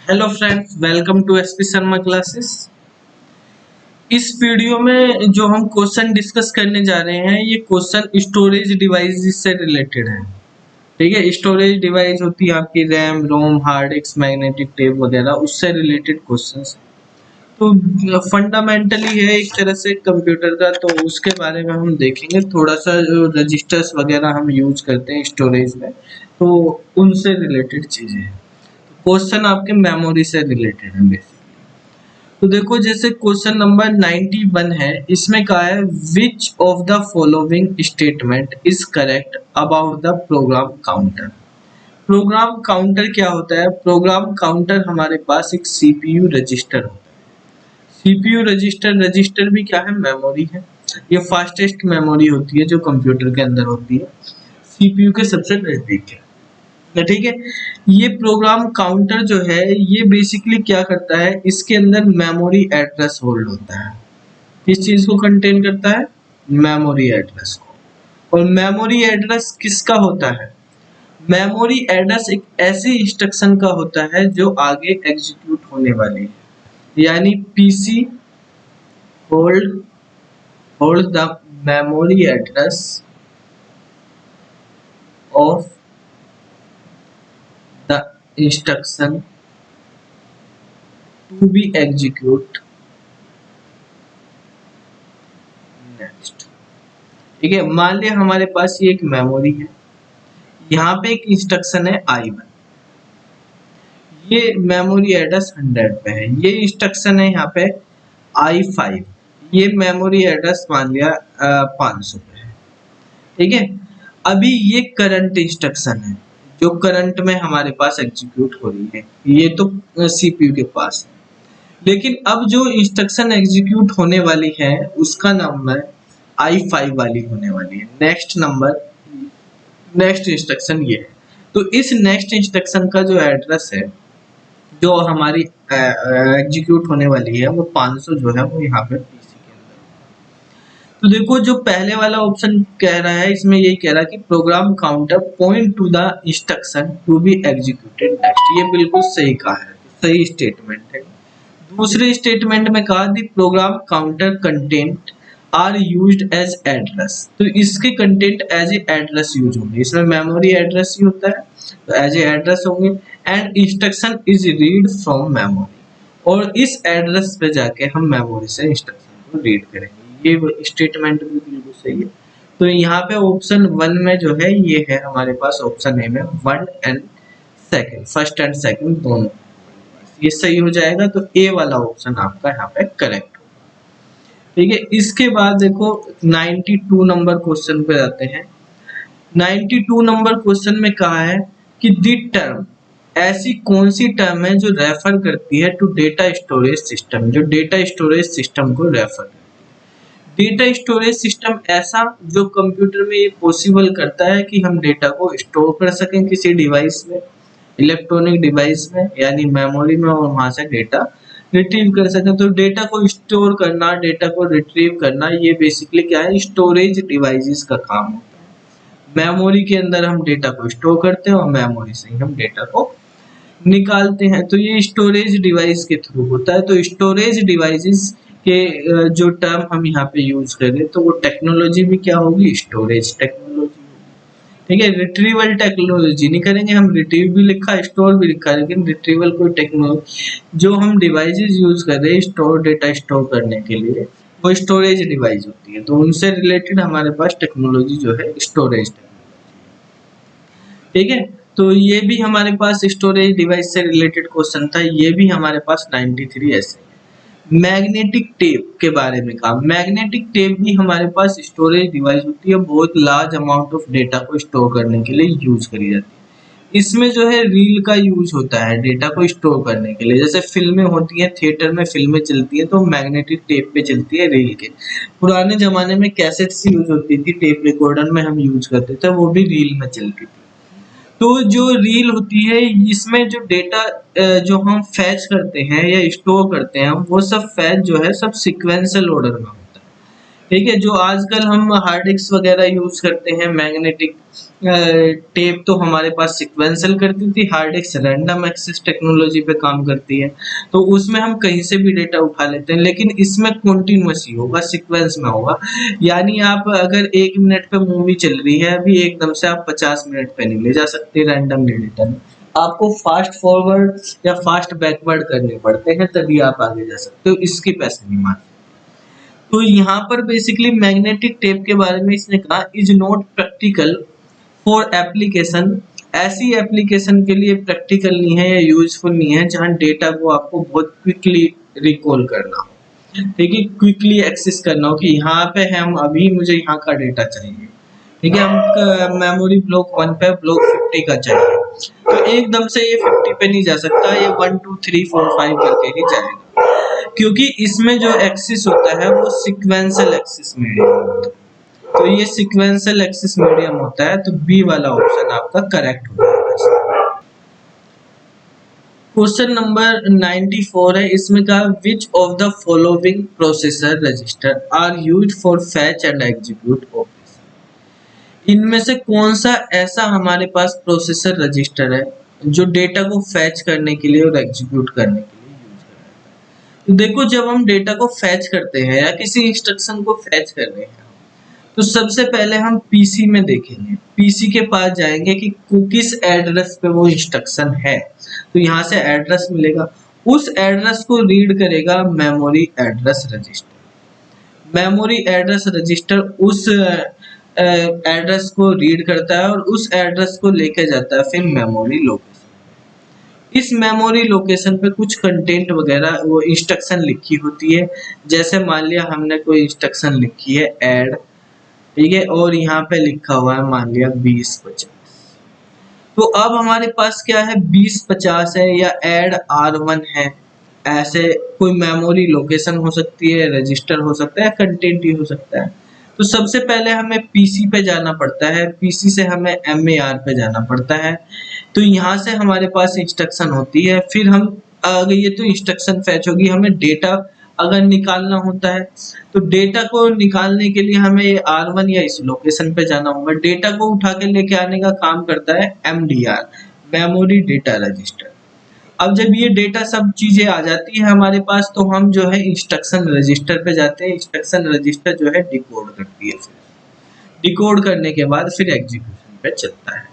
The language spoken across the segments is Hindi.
Hello friends, welcome to SP Sharma classes. इस वीडियो में जो हम क्वेश्चन डिस्कस करने जा रहे हैं ये क्वेश्चन स्टोरेज डिवाइस से रिलेटेड है। ठीक है, स्टोरेज डिवाइस होती है आपकी रैम, रोम, हार्ड डिस्क, मैग्नेटिक टेप वगैरह, उससे रिलेटेड क्वेश्चंस। तो फंडामेंटली है एक तरह से कंप्यूटर का, तो उसके बारे में हम देखेंगे। थोड़ा सा जो रजिस्टर्स वगैरह हम यूज करते हैं स्टोरेज में, तो उनसे रिलेटेड चीजें हैं। क्वेश्चन आपके मेमोरी से रिलेटेड है बेसिकली। तो देखो, जैसे क्वेश्चन नंबर 91 है, इसमें कहा है विच of the following statement is correct about the program counter. Program counter क्या होता है? प्रोग्राम काउंटर हमारे पास एक सीपीयू रजिस्टर होता है। सीपीयू रजिस्टर भी क्या है? मेमोरी है। ये फास्टेस्ट मेमोरी होती है जो कंप्यूटर के अंदर होती है, सीपीयू के सबसे नजदीक है। ठीक है, ये प्रोग्राम काउंटर जो है ये बेसिकली क्या करता है, इसके अंदर मेमोरी एड्रेस होल्ड होता है। किस चीज को कंटेन करता है? मेमोरी एड्रेस को। और मेमोरी एड्रेस किसका होता है? मेमोरी एड्रेस एक ऐसी इंस्ट्रक्शन का होता है जो आगे एग्जीक्यूट होने वाली है। यानी PC hold hold the memory address of the instruction to be execute next. ठीक है, मान लिया हमारे पास ये एक मेमोरी है, यहाँ पे एक इंस्ट्रक्शन है I1, ये मेमोरी एड्रेस 100 पे है। ये इंस्ट्रक्शन है यहाँ पे I5, ये मेमोरी एड्रेस मान लिया 500 पे है। ठीक है, अभी ये करंट इंस्ट्रक्शन है जो करंट में हमारे पास एग्जीक्यूट हो रही है, ये तो सीपीयू के पास है। लेकिन अब जो इंस्ट्रक्शन एग्जीक्यूट होने वाली है उसका नाम है I5 वाली होने वाली है। नेक्स्ट इंस्ट्रक्शन ये है। तो इस नेक्स्ट इंस्ट्रक्शन का जो एड्रेस है जो हमारी एग्जीक्यूट होने वाली है वो 500 जो है वो यहाँ पे पीसी के अंदर। तो देखो, जो पहले वाला ऑप्शन कह रहा है इसमें यही कह रहा है कि program counter point to the instruction to be executed next. ये बिल्कुल सही कहा है, सही स्टेटमेंट है। दूसरे स्टेटमेंट में कहा the program counter content are used as address, तो इसके content as a address use होंगे। इसमें मेमोरी एड्रेस ही होता है तो एज ए एड्रेस होंगे। And instruction is read from memory, और इस एड्रेस पे जाके हम मेमोरी से इंस्ट्रक्शन को रीड करेंगे। ये स्टेटमेंट भी बिल्कुल सही है। तो यहाँ पे ऑप्शन 1 में जो है ये है हमारे पास, ऑप्शन ए में 1 and second, first and second दोनों, ये सही हो जाएगा। तो ए वाला ऑप्शन आपका यहाँ पे करेक्ट हो। ठीक है, इसके बाद देखो 92 नंबर क्वेश्चन पे जाते हैं। 92 नंबर क्वेश्चन में कहा है कि दी टर्म, ऐसी कौन सी टर्म है जो रेफर करती है टू डेटा स्टोरेज सिस्टम, जो डेटा स्टोरेज सिस्टम को रेफर करती है। डेटा स्टोरेज सिस्टम ऐसा जो कंप्यूटर में ये पॉसिबल करता है कि हम डेटा को स्टोर कर सकें किसी डिवाइस में, इलेक्ट्रॉनिक डिवाइस में, यानी मेमोरी में, और वहां से डेटा रिट्रीव कर सकें। तो डेटा को स्टोर करना, डेटा को रिट्रीव करना, ये बेसिकली क्या है? स्टोरेज डिवाइसेस का काम होता है। मेमोरी के अंदर हम डेटा को स्टोर करते हैं और मेमोरी से ही हम डेटा को निकालते हैं। तो ये स्टोरेज डिवाइस के थ्रू होता है। तो स्टोरेज डिवाइसेस के जो टर्म हम यहाँ पे यूज करें तो वो टेक्नोलॉजी भी क्या होगी? Storage technology. ठीक है, रिट्रीवल टेक्नोलॉजी नहीं करेंगे हम, रिट्रीव भी लिखा, स्टोर भी लिखा, लेकिन रिट्रीवल कोई टेक्नोलॉजी जो हम डिवाइसेस यूज कर रहे हैं स्टोर, डेटा स्टोर करने के लिए, वो स्टोरेज डिवाइस होती है। तो उनसे रिलेटेड हमारे पास टेक्नोलॉजी जो है स्टोरेज टेक्नोलॉजी। ठीक है, तो ये भी हमारे पास स्टोरेज डिवाइस से रिलेटेड क्वेश्चन था। ये भी हमारे पास 93 ऐसे। मैग्नेटिक टेप के बारे में कहा। मैग्नेटिक टेप भी हमारे पास स्टोरेज डिवाइस होती है, बहुत लार्ज अमाउंट ऑफ डेटा को स्टोर करने के लिए यूज करी जाती है। इसमें जो है रील का यूज होता है डेटा को स्टोर करने के लिए। जैसे फिल्में होती हैं, थिएटर में फिल्में चलती हैं तो मैग्नेटिक टेप पे चलती है रील के। पुराने जमाने में कैसेट्स यूज होती थी, टेप रिकॉर्डर में हम यूज करते थे, वो भी रील में चलती थी। तो जो रील होती है इसमें जो डेटा जो हम फैच करते हैं या स्टोर करते हैं वो सब फैच जो है सब सिक्वेंशियल ऑर्डर में होता है। ठीक है। जो आजकल हम हार्ड डिस्क वगैरह यूज करते हैं, मैग्नेटिक टेप तो हमारे पास सिक्वेंशियल करती थी, hard disk random access technology पे काम करती है। तो उसमें हम कहीं से भी डेटा उठा लेते हैं, लेकिन इसमें कॉन्टिन्यूस ही होगा, सीक्वेंस में होगा। यानी आप अगर 1 मिनट पे मूवी चल रही है अभी, एकदम से आप 50 मिनट पे नहीं ले जा सकते रैंडमली डेटा में। आपको फास्ट फॉरवर्ड या फास्ट बैकवर्ड करने पड़ते हैं, तभी आप आगे जा सकते हो, इसके पैसे नहीं मारते। तो यहाँ पर बेसिकली मैग्नेटिक टेप के बारे में इसने कहा, is not practical for application, ऐसी एप्लीकेशन के लिए प्रैक्टिकल नहीं है या यूजफुल नहीं है जहां डेटा को आपको बहुत क्विकली रिकॉल करना हो, ठीक है, क्विकली एक्सेस करना हो कि यहाँ पे है, हम अभी मुझे यहाँ का डेटा चाहिए, ठीक है, हम मेमोरी ब्लॉक 1 पे ब्लॉक 50 का चाहिए, तो एकदम से ये 50 पे नहीं जा सकता, ये 1 2 3 4 5 करके ही जाएगा, क्योंकि इसमें जो एक्सेस होता है वो सीक्वेंशियल एक्सेस मीडियम होता है। तो ये सीक्वेंशियल एक्सेस मीडियम होता है, तो बी वाला ऑप्शन आपका करेक्ट हो जाएगा। क्वेश्चन नंबर 94 है, इसमें कहा which of the following processor register are used for fetch and execute operation. इनमें से कौन सा ऐसा हमारे पास प्रोसेसर रजिस्टर है जो डेटा को फैच करने के लिए और एग्जीक्यूट करने के लिए यूज करता है। तो देखो, जब हम डेटा को फैच करते हैं या किसी इंस्ट्रक्शन को फैच कर रहे हैं, तो सबसे पहले हम पीसी में देखेंगे, पीसी के पास जाएंगे कि किस एड्रेस पे वो इंस्ट्रक्शन है, तो यहाँ से एड्रेस मिलेगा, उस एड्रेस को रीड करेगा memory address register. Memory address register उस एड्रेस को रीड करता है और उस एड्रेस को लेके जाता है फिर मेमोरी लोकेशन। इस मेमोरी लोकेशन पे कुछ कंटेंट वगैरह वो इंस्ट्रक्शन लिखी होती है, जैसे मान लिया हमने कोई इंस्ट्रक्शन लिखी है ऐड, ठीक है, और यहाँ पे लिखा हुआ है मान लिया 2050, तो अब हमारे पास क्या है, 2050 है या ऐड R1 है, ऐसे कोई मेमोरी लोकेशन हो सकती है, रजिस्टर हो सकता है, कंटेंट ही हो सकता है। तो सबसे पहले हमें पीसी पे जाना पड़ता है, पीसी से हमें MAR पे जाना पड़ता है, तो यहाँ से हमारे पास इंस्ट्रक्शन होती है, फिर हम अगर ये तो इंस्ट्रक्शन फैच होगी, हमें डेटा अगर निकालना होता है, तो डेटा को निकालने के लिए हमें R1 या इस लोकेशन पे जाना होगा। डेटा को उठा के लेके आने का काम करता है MDR, मेमोरी डेटा रजिस्टर। अब जब ये डेटा सब चीजें आ जाती है हमारे पास, तो हम जो है इंस्ट्रक्शन रजिस्टर पे जाते हैं, इंस्ट्रक्शन रजिस्टर जो है डिकोड करती है, डिकोड करने के बाद फिर एग्जीक्यूशन पे चलता है,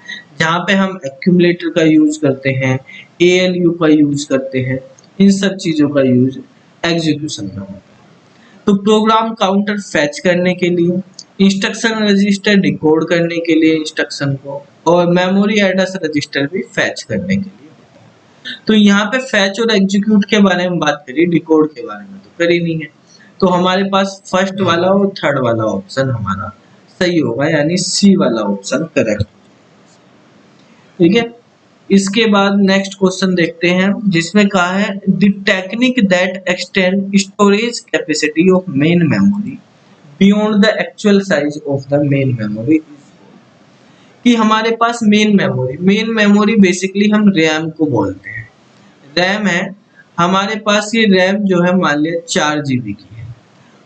जहाँ पे हम एक्यूमुलेटर का यूज करते हैं, ALU का यूज करते हैं, इन सब चीजों का यूज एग्जीक्यूशन में होता है। तो प्रोग्राम काउंटर फैच करने के लिए, इंस्ट्रक्शन रजिस्टर डिकोड करने के लिए इंस्ट्रक्शन को, और मेमोरी एड्रेस रजिस्टर भी फैच करने के लिए होता है। तो यहाँ पे फैच और एग्जीक्यूट के बारे में बात करी, डिकोड के बारे में तो करी नहीं है, तो हमारे पास फर्स्ट वाला और थर्ड वाला ऑप्शन हमारा सही होगा, यानी सी वाला ऑप्शन करेक्ट, ठीक है। इसके बाद नेक्स्ट क्वेश्चन देखते हैं, जिसमें कहा है the technique that extend storage capacity of main memory beyond the actual size of the main memory, कि हमारे पास मेन मेमोरी बेसिकली हम रैम को बोलते हैं, रैम है हमारे पास, ये रैम जो है मान लिया 4 GB की है,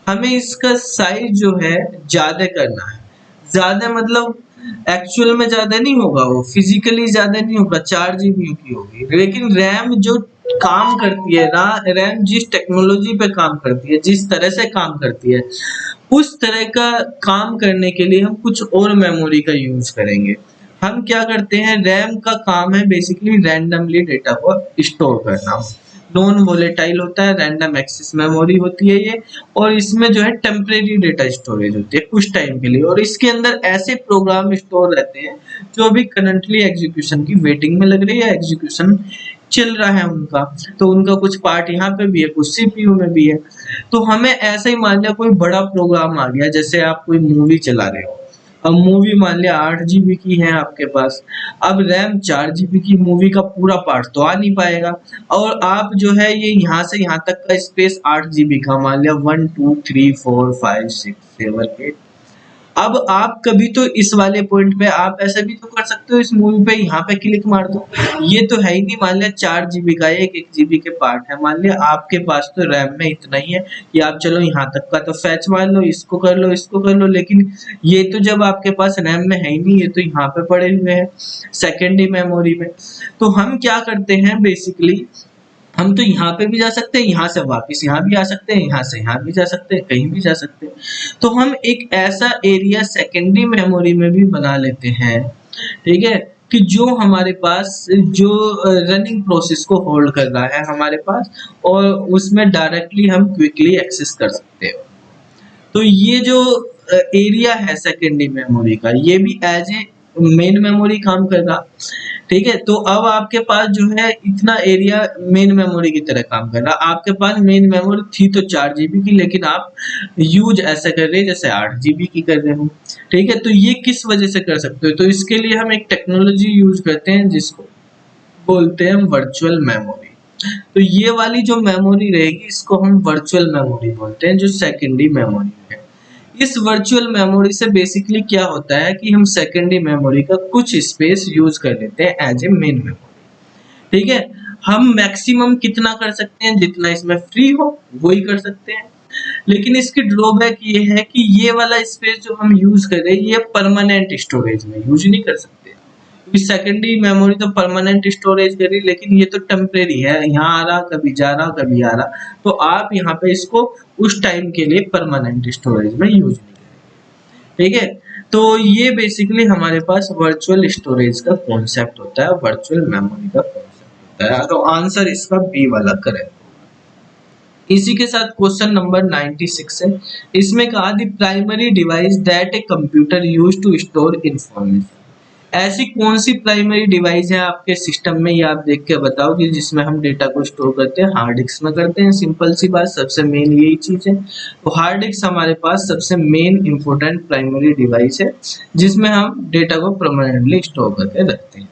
हमें इसका साइज जो है ज्यादा करना है, ज्यादा मतलब एक्चुअल में ज्यादा नहीं होगा, वो फिजिकली ज्यादा नहीं होगा, 4 GB की होगी, लेकिन रैम जो काम करती है ना, रैम जिस टेक्नोलॉजी पे काम करती है, जिस तरह से काम करती है, उस तरह का काम करने के लिए हम कुछ और मेमोरी का यूज करेंगे। हम क्या करते हैं, रैम का काम है बेसिकली रैंडमली डेटा को स्टोर करना, नॉन वोलेटाइल होता है, रैंडम एक्सेस मेमोरी होती है ये, और इसमें जो है टेम्परेरी डेटा स्टोरेज होती है कुछ टाइम के लिए, और इसके अंदर ऐसे प्रोग्राम स्टोर रहते हैं जो अभी करंटली एग्जीक्यूशन की वेटिंग में लग रही है, एग्जीक्यूशन चल रहा है उनका, तो उनका कुछ पार्ट यहाँ पे भी है, कुछ CPU में भी है। तो हमें ऐसे ही मान लिया कोई बड़ा प्रोग्राम आ गया, जैसे आप कोई मूवी चला रहे हो, अब मूवी मान लिया 8 GB की है आपके पास, अब रैम 4 GB की, मूवी का पूरा पार्ट तो आ नहीं पाएगा, और आप जो है ये यहाँ से यहाँ तक का स्पेस 8 GB का मान लिया 1 2 3 4 5 6 7 8, अब आप कभी तो इस वाले पॉइंट पे आप ऐसा भी तो कर सकते हो, इस मूवी पे यहाँ पे क्लिक मार दो। ये तो है ही नहीं, मान लिया 4 GB का है, 1 GB के पार्ट है, मान लिया आपके पास तो रैम में इतना ही है कि आप चलो यहाँ तक का तो फैच मार लो, इसको कर लो, इसको कर लो, लेकिन ये तो जब आपके पास रैम में है ही नहीं, ये तो यहाँ पे पड़े हुए हैं सेकेंडरी मेमोरी में। तो हम क्या करते हैं बेसिकली, हम तो यहाँ पे भी जा सकते हैं, यहाँ से वापस यहाँ भी आ सकते हैं, यहाँ से यहाँ भी जा सकते हैं, कहीं भी जा सकते हैं। तो हम एक ऐसा एरिया सेकेंडरी मेमोरी में भी बना लेते हैं, ठीक है, कि जो हमारे पास जो रनिंग प्रोसेस को होल्ड कर रहा है हमारे पास, और उसमें डायरेक्टली हम क्विकली एक्सेस कर सकते हैं। तो ये जो एरिया है सेकेंडरी मेमोरी का, ये भी एज ए मेन मेमोरी काम कर रहा, ठीक है। तो अब आपके पास जो है इतना एरिया मेन मेमोरी की तरह काम कर रहा। आपके पास मेन मेमोरी थी तो 4 GB की, लेकिन आप यूज ऐसा कर रहे हैं जैसे 8 GB की कर रहे हो, ठीक है। तो ये किस वजह से कर सकते हो, तो इसके लिए हम एक टेक्नोलॉजी यूज करते हैं जिसको बोलते हैं वर्चुअल मेमोरी। तो ये वाली जो मेमोरी रहेगी इसको हम वर्चुअल मेमोरी बोलते हैं, जो सेकेंडरी मेमोरी है। इस वर्चुअल मेमोरी से बेसिकली क्या होता है कि हम सेकेंडरी मेमोरी का कुछ स्पेस यूज कर लेते हैं एज ए मेन मेमोरी, ठीक है। हम मैक्सिमम कितना कर सकते हैं, जितना इसमें फ्री हो वही कर सकते हैं, लेकिन इसकी ड्रॉबैक ये है कि ये वाला स्पेस जो हम यूज कर रहे हैं ये परमानेंट स्टोरेज में यूज नहीं कर सकते, क्योंकि सेकेंडरी मेमोरी तो परमानेंट स्टोरेज करी, लेकिन ये तो टेम्परेरी है, यहाँ आ रहा कभी जा रहा कभी आ रहा, तो आप यहाँ पे इसको उस टाइम के लिए परमानेंट स्टोरेज में यूज नहीं करेंगे, ठीक है। तो ये बेसिकली हमारे पास वर्चुअल स्टोरेज का कॉन्सेप्ट होता है, वर्चुअल मेमोरी का कॉन्सेप्ट होता है। तो आंसर इसका बी वाला करेक्ट। इसी के साथ क्वेश्चन नंबर 96 है, इसमें कहा the primary device that a computer use to store information. ऐसी कौन सी प्राइमरी डिवाइस है आपके सिस्टम में, ये आप देख के बताओ कि जिसमें हम डेटा को स्टोर करते हैं। हार्ड डिस्क में करते हैं, सिंपल सी बात, सबसे मेन यही चीज है। तो हार्ड डिस्क हमारे पास सबसे मेन इंपोर्टेंट प्राइमरी डिवाइस है जिसमें हम डेटा को परमानेंटली स्टोर करके रखते हैं।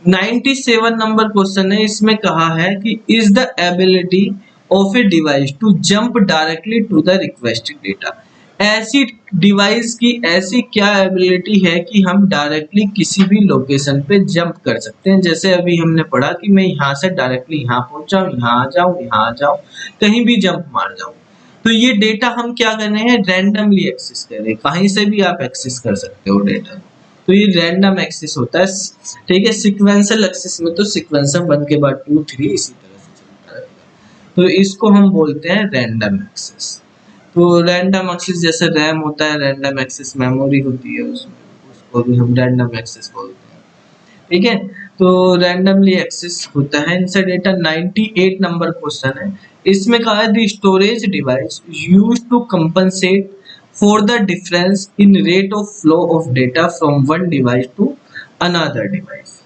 97 नंबर क्वेश्चन है, इसमें कहा है कि is the ability of a device to jump directly to the requested data. ऐसी डिवाइस की ऐसी क्या एबिलिटी है कि हम डायरेक्टली किसी भी लोकेशन पे जंप कर सकते हैं। जैसे अभी हमने पढ़ा कि मैं यहाँ से डायरेक्टली यहाँ पहुंच जाऊँ, यहाँ आ जाऊँ, यहाँ आ जाऊँ, कहीं भी जंप मार जाऊँ। तो ये डेटा हम क्या कर रहे हैं, रैंडमली एक्सेस कर रहे हैं, कहीं से भी आप एक्सेस कर सकते हो डेटा। तो ये रैंडम एक्सेस होता है, ठीक है। सिक्वेंशियल एक्सेस में तो सिक्वेंशियल 1 के बाद 2 3 इसी तरह से चलता रहेगा, तो इसको हम बोलते हैं रैंडम एक्सेस। तो रैंडम एक्सेस जैसे रैम होता है, रैंडम एक्सेस मेमोरी होती है उसमें, उसको भी हम रैंडम एक्सेस बोलते हैं, ठीक है। तो रैंडमली एक्सेस होता है इनसे डेटा। 98 नंबर क्वेश्चन है, इसमें कहा है the storage device used to compensate for the difference in rate of flow of data from one device to another device.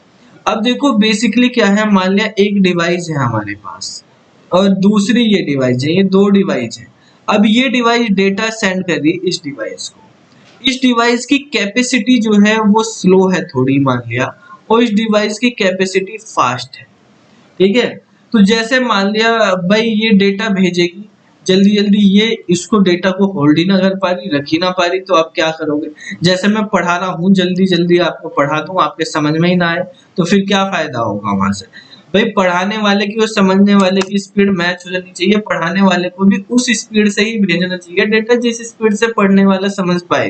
अब देखो बेसिकली क्या है, मान लिया एक डिवाइस है हमारे पास और दूसरी ये डिवाइस है, ये दो डिवाइस है। अब ये डिवाइस डेटा सेंड कर रही है इस डिवाइस को, इस डिवाइस की कैपेसिटी जो है वो स्लो है थोड़ी मान लिया, और इस डिवाइस की कैपेसिटी फास्ट है, ठीक है। तो जैसे मान लिया भाई ये डेटा भेजेगी जल्दी जल्दी, ये इसको डेटा को होल्ड ही ना कर पा रही, रख ही ना पा रही, तो आप क्या करोगे। जैसे मैं पढ़ा रहा हूँ जल्दी जल्दी आपको पढ़ा दूं, आपके समझ में ही ना आए तो फिर क्या फायदा होगा वहां से। भाई पढ़ाने वाले की और समझने वाले की स्पीड मैच हो जानी चाहिए, पढ़ाने वाले को भी उस स्पीड से ही भेजना चाहिए डेटा जिस स्पीड से पढ़ने वाला समझ पाए,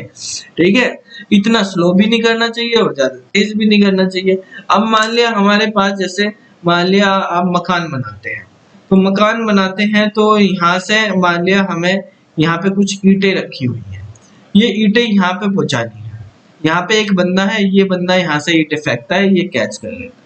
ठीक है। इतना स्लो भी नहीं करना चाहिए और ज्यादा तेज भी नहीं करना चाहिए। अब मान लिया हमारे पास, जैसे मान लिया आप मकान बनाते हैं, तो मकान बनाते हैं तो यहाँ से मान लिया हमें यहाँ पे कुछ ईंटें रखी हुई हैं, ये ईंटें यहाँ पे पहुंचानी है। यहाँ पे एक बंदा है, ये बंदा यहाँ से ईंटें फेंकता है, ये कैच कर लेता है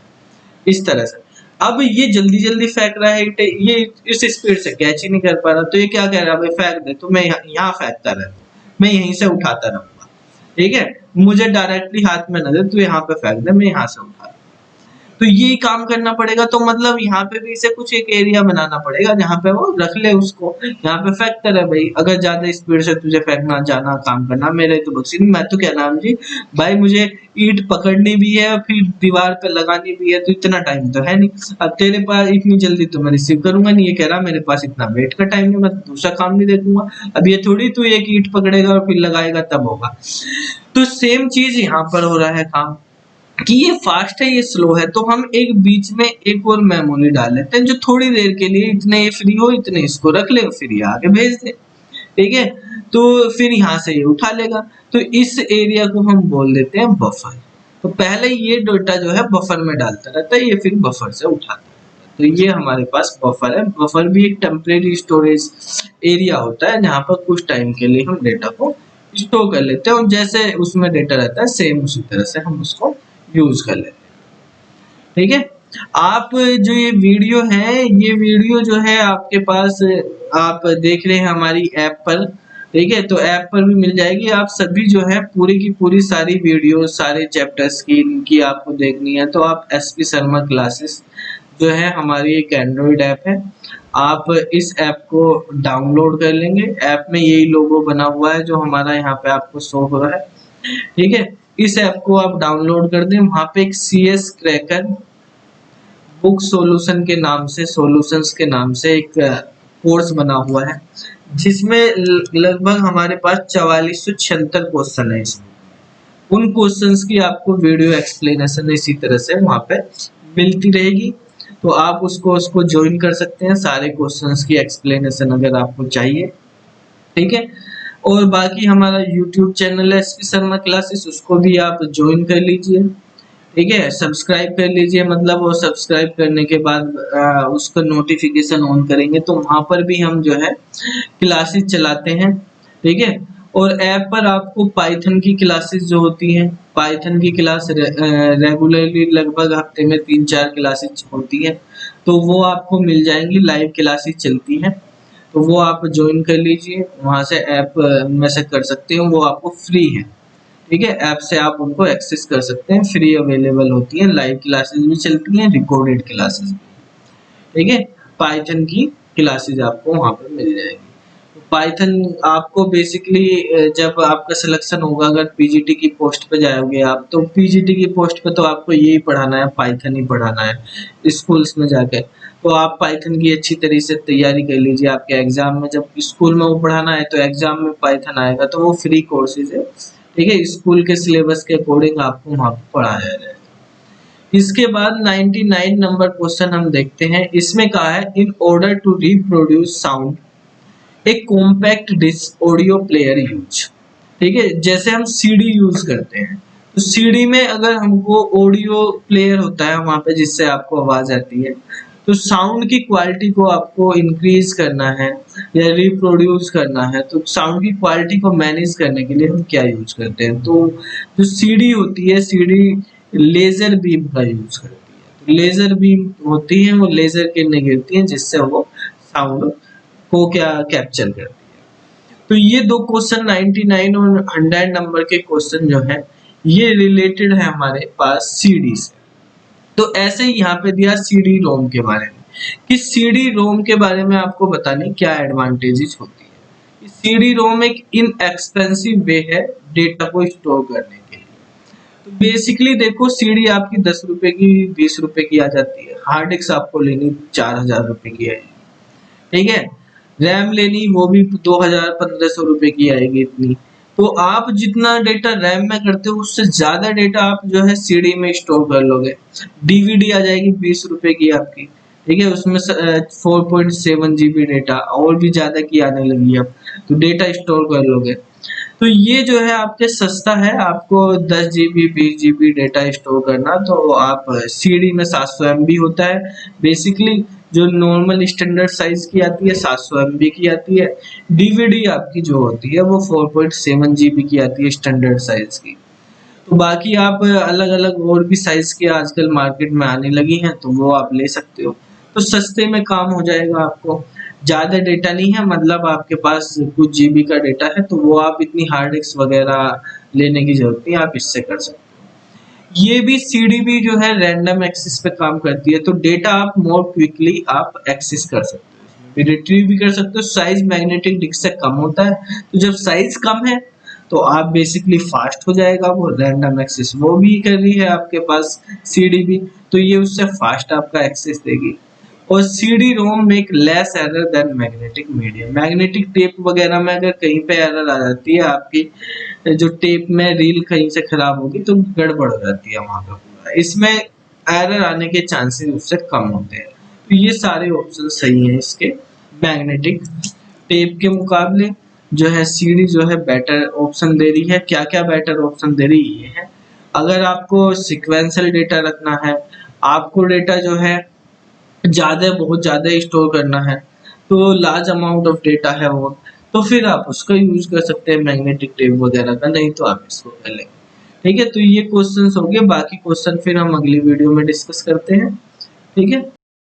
इस तरह से। अब ये जल्दी जल्दी फेंक रहा है ईंटें, ये इस स्पीड से कैच ही नहीं कर पा रहा, तो ये क्या कह रहा है, भाई फेंक दे, तो मैं यहाँ फेंकता रहता, मैं यहीं से उठाता रहूंगा, ठीक है। मुझे डायरेक्टली हाथ में न दे, तू यहाँ पे फेंक दे, मैं यहाँ से उठा। तो ये काम करना पड़ेगा। तो मतलब यहाँ पे भी इसे कुछ एक एरिया बनाना पड़ेगा जहाँ पे वो रख ले उसको, यहाँ पे फैक्टर है भाई, अगर ज्यादा स्पीड से तुझे फेंकना जाना काम करना, मेरे तो बख्शी नहीं, मैं तो क्या नाम जी भाई, मुझे ईंट पकड़नी भी है और फिर दीवार पे लगानी भी है, तो इतना टाइम तो है नहीं। अब तेरे पास इतनी जल्दी तो मैं रिसीव करूंगा नहीं, ये कह रहा मेरे पास इतना वेट का टाइम है, मैं दूसरा काम नहीं देखूंगा। अब ये थोड़ी तू एक ईंट पकड़ेगा और फिर लगाएगा तब होगा। तो सेम चीज यहाँ पर हो रहा है काम, कि ये फास्ट है ये स्लो है, तो हम एक बीच में एक और मेमोरी डाल लेते हैं जो थोड़ी देर के लिए इतने फ्री हो, इतने इसको रख ले, फिर ये आगे भेज दे। ठीक है, तो फिर यहाँ से ये उठा लेगा। तो इस एरिया को हम बोल देते हैं बफर। तो पहले ये डेटा जो है बफर में डालता रहता है, ये फिर बफर से उठाता है। तो ये हमारे पास बफर है। बफर भी एक टेम्परेरी स्टोरेज एरिया होता है जहाँ पर कुछ टाइम के लिए हम डेटा को स्टोर कर लेते हैं, और जैसे उसमें डेटा रहता है सेम उसी तरह से हम उसको यूज कर लेते हैं। ठीक है, आप जो ये वीडियो है, ये वीडियो जो है आपके पास आप देख रहे हैं हमारी ऐप पर। ठीक है, तो ऐप पर भी मिल जाएगी, आप सभी जो है पूरी की पूरी सारी वीडियो सारे चैप्टर्स की इनकी आपको देखनी है तो आप एसपी शर्मा क्लासेस जो है हमारी एक एंड्रॉइड ऐप है, आप इस ऐप को डाउनलोड कर लेंगे। ऐप में यही लोगो बना हुआ है जो हमारा यहाँ पे आपको शो हो रहा है। ठीक है, इस ऐप को आप डाउनलोड कर दें, वहां पे एक CS क्रैकर बुक सॉल्यूशन के नाम से, सॉल्यूशंस के नाम से एक कोर्स बना हुआ है जिसमें लगभग हमारे पास 4476 क्वेश्चन है। इसमें उन क्वेश्चंस की आपको वीडियो एक्सप्लेनेशन इसी तरह से वहां पे मिलती रहेगी, तो आप उसको ज्वाइन कर सकते हैं, सारे क्वेश्चंस की एक्सप्लेनेशन अगर आपको चाहिए। ठीक है, और बाकी हमारा YouTube चैनल है एसपी शर्मा क्लासेस, उसको भी आप ज्वाइन कर लीजिए। ठीक है, सब्सक्राइब कर लीजिए, मतलब वो सब्सक्राइब करने के बाद उसका नोटिफिकेशन ऑन करेंगे तो वहां पर भी हम जो है क्लासेस चलाते हैं। ठीक है, और ऐप पर आपको पाइथन की क्लासेस जो होती हैं, पाइथन की क्लास रेगुलरली लगभग हफ्ते में 3-4 क्लासेस होती हैं, तो वो आपको मिल जाएंगी, लाइव क्लासेस चलती हैं, तो वो आप ज्वाइन कर लीजिए, वहां से ऐप में से कर सकते हो, वो आपको फ्री है। ठीक है, ऐप से आप उनको एक्सेस कर सकते हैं, फ्री अवेलेबल होती है, लाइव क्लासेस भी चलती हैं, रिकॉर्डेड क्लासेस भी। ठीक है, पाइथन की क्लासेस आपको वहां पर मिल जाएगी। तो पाइथन आपको बेसिकली जब आपका सिलेक्शन होगा, अगर पीजीटी की पोस्ट पे जाओगे आप, तो पीजीटी की पोस्ट पे तो आपको यही पढ़ाना है, पाइथन ही पढ़ाना है स्कूल्स में जाके। तो आप पाइथन की अच्छी तरीके से तैयारी कर लीजिए, आपके एग्जाम में जब स्कूल में वो पढ़ाना है तो एग्जाम में पाइथन आएगा, तो वो फ्री कोर्सेज है। ठीक है, स्कूल के सिलेबस के अकॉर्डिंग आपको वहां पर पढ़ाया जाएगा। इसके बाद 99 नंबर क्वेश्चन हम देखते हैं, इसमें कहा है in order to reproduce sound a compact disc audio player use. ठीक है, जैसे हम सीडी यूज करते हैं, तो सीडी में अगर हमको ऑडियो प्लेयर होता है वहां पे जिससे आपको आवाज आती है, तो साउंड की क्वालिटी को आपको इंक्रीज करना है या रिप्रोड्यूस करना है, तो साउंड की क्वालिटी को मैनेज करने के लिए हम क्या यूज करते हैं, तो जो सीडी होती है, सीडी लेजर बीम का यूज करती है। तो लेजर बीम होती है, वो लेजर किरणें गिरती हैं जिससे वो साउंड को क्या कैप्चर करती है। तो ये दो क्वेश्चन 99 और 100 नंबर के क्वेश्चन जो है ये रिलेटेड है हमारे पास सीडी से। तो ऐसे ही यहाँ पे दिया सीडी रोम के बारे में, कि सीडी रोम के बारे में आपको बताने क्या एडवांटेजेस होती है। सीडी रोम एक इनएक्सपेंसिव वे है डेटा को स्टोर करने के लिए। तो बेसिकली देखो, सीडी आपकी 10 रुपए की 20 रुपए की आ जाती है, हार्ड डिस्क आपको लेनी 4000 रुपए की आएगी। ठीक है, रैम लेनी वो भी 2000-1500 रुपए की आएगी इतनी। तो आप जितना डेटा रैम में करते हो उससे ज्यादा डेटा आप जो है सीडी में स्टोर कर लोगे। डीवीडी आ जाएगी 20 रुपए की आपकी। ठीक है, उसमें 4.7 GB डेटा, और भी ज्यादा की आने लगी अब, तो डेटा स्टोर कर लोगे। तो ये जो है आपके सस्ता है, आपको 10 GB 20 GB डेटा स्टोर करना, तो आप सीडी में 700 MB होता है बेसिकली, जो नॉर्मल स्टैंडर्ड साइज की आती है 700 MB की आती है। डीवीडी आपकी जो होती है वो 4.7 GB की आती है स्टैंडर्ड साइज की। तो बाकी आप अलग अलग और भी साइज के आजकल मार्केट में आने लगी हैं, तो वो आप ले सकते हो, तो सस्ते में काम हो जाएगा आपको। ज्यादा डेटा नहीं है, मतलब आपके पास कुछ जीबी का डेटा है, तो वो आप इतनी हार्ड डिस्क वगैरह लेने की जरूरत नहीं, आप इससे कर सकते हो। ये भी CDB जो है रैंडम एक्सेस पे काम करती है, तो डेटा आप मोर क्विकली आप एक्सेस कर सकते हो, इसमें भी रिट्रीव भी कर सकते हो। साइज मैग्नेटिक डिस्क से कम होता है, तो जब साइज कम है तो आप बेसिकली फास्ट हो जाएगा वो रैंडम एक्सेस, वो भी कर रही है आपके पास CDB, तो ये उससे फास्ट आपका एक्सेस देगी। और CD ROM make less error than magnetic medium. Magnetic tape वगैरह में अगर कहीं पे एरर आ जाती है, आपकी जो टेप में रील कहीं से खराब होगी तो गड़बड़ हो जाती है वहां पे पूरा, इसमें एरर आने के चांसेस उससे कम होते हैं। तो ये सारे ऑप्शन सही हैं इसके। मैग्नेटिक टेप के मुकाबले जो है CD जो है बेटर ऑप्शन दे रही है। क्या क्या बेटर ऑप्शन दे रही है, ये है अगर आपको सिक्वेंशियल डेटा रखना है, आपको डेटा जो है ज़्यादा बहुत ज़्यादा स्टोर करना है, तो लार्ज अमाउंट ऑफ डेटा है वो, तो फिर आप उसका यूज कर सकते हैं मैग्नेटिक टेप वगैरह का, नहीं तो आप इसको कर लेंगे। ठीक है, तो ये क्वेश्चंस हो गए, बाकी क्वेश्चन फिर हम अगली वीडियो में डिस्कस करते हैं। ठीक है।